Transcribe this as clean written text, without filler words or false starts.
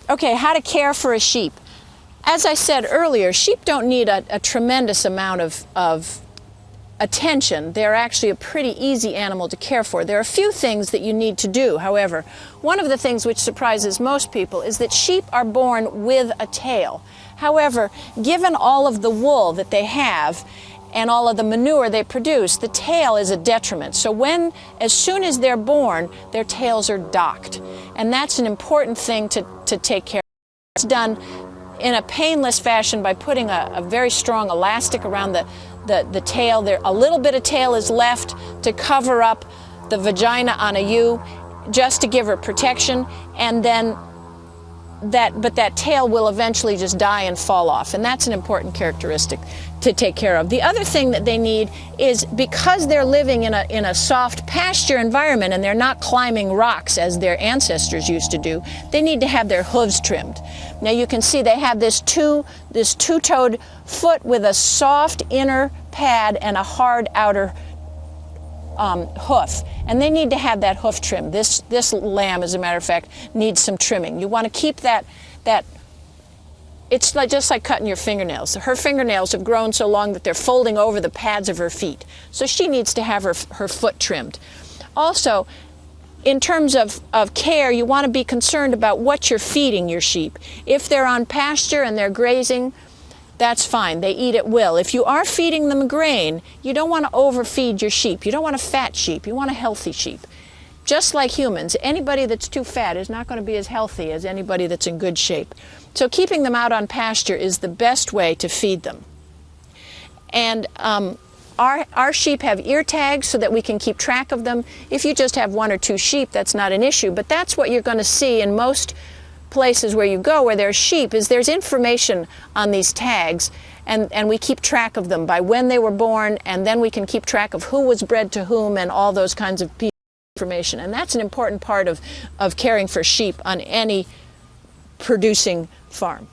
Okay, how to care for a sheep. As I said earlier, sheep don't need a tremendous amount of attention. They're actually a pretty easy animal to care for. There are a few things that you need to do, however. One of the things which surprises most people is that sheep are born with a tail. However, given all of the wool that they have and all of the manure they produce, the tail is a detriment. So as soon as they're born, their tails are docked. And that's an important thing to take care of. It's done in a painless fashion by putting a very strong elastic around the tail. There, a little bit of tail is left to cover up the vagina on a ewe, just to give her protection, and then that tail will eventually just die and fall off, and that's an important characteristic to take care of. The other thing that they need is, because they're living in a soft pasture environment and they're not climbing rocks as their ancestors used to do, they need to have their hooves trimmed. Now you can see they have this two-toed foot with a soft inner pad and a hard outer hoof, and they need to have that hoof trimmed. This lamb, as a matter of fact, needs some trimming. You want to keep that it's just like cutting your fingernails. Her fingernails have grown so long that they're folding over the pads of her feet, so she needs to have her foot trimmed. Also, in terms of care, you want to be concerned about what you're feeding your sheep. If they're on pasture and they're grazing, that's fine. They eat at will. If you are feeding them grain, you don't want to overfeed your sheep. You don't want a fat sheep. You want a healthy sheep. Just like humans, anybody that's too fat is not going to be as healthy as anybody that's in good shape. So keeping them out on pasture is the best way to feed them. And our sheep have ear tags so that we can keep track of them. If you just have one or two sheep, that's not an issue, but that's what you're going to see in most places where you go where there's sheep, is there's information on these tags, and we keep track of them by when they were born, and then we can keep track of who was bred to whom and all those kinds of information. And that's an important part of caring for sheep on any producing farm.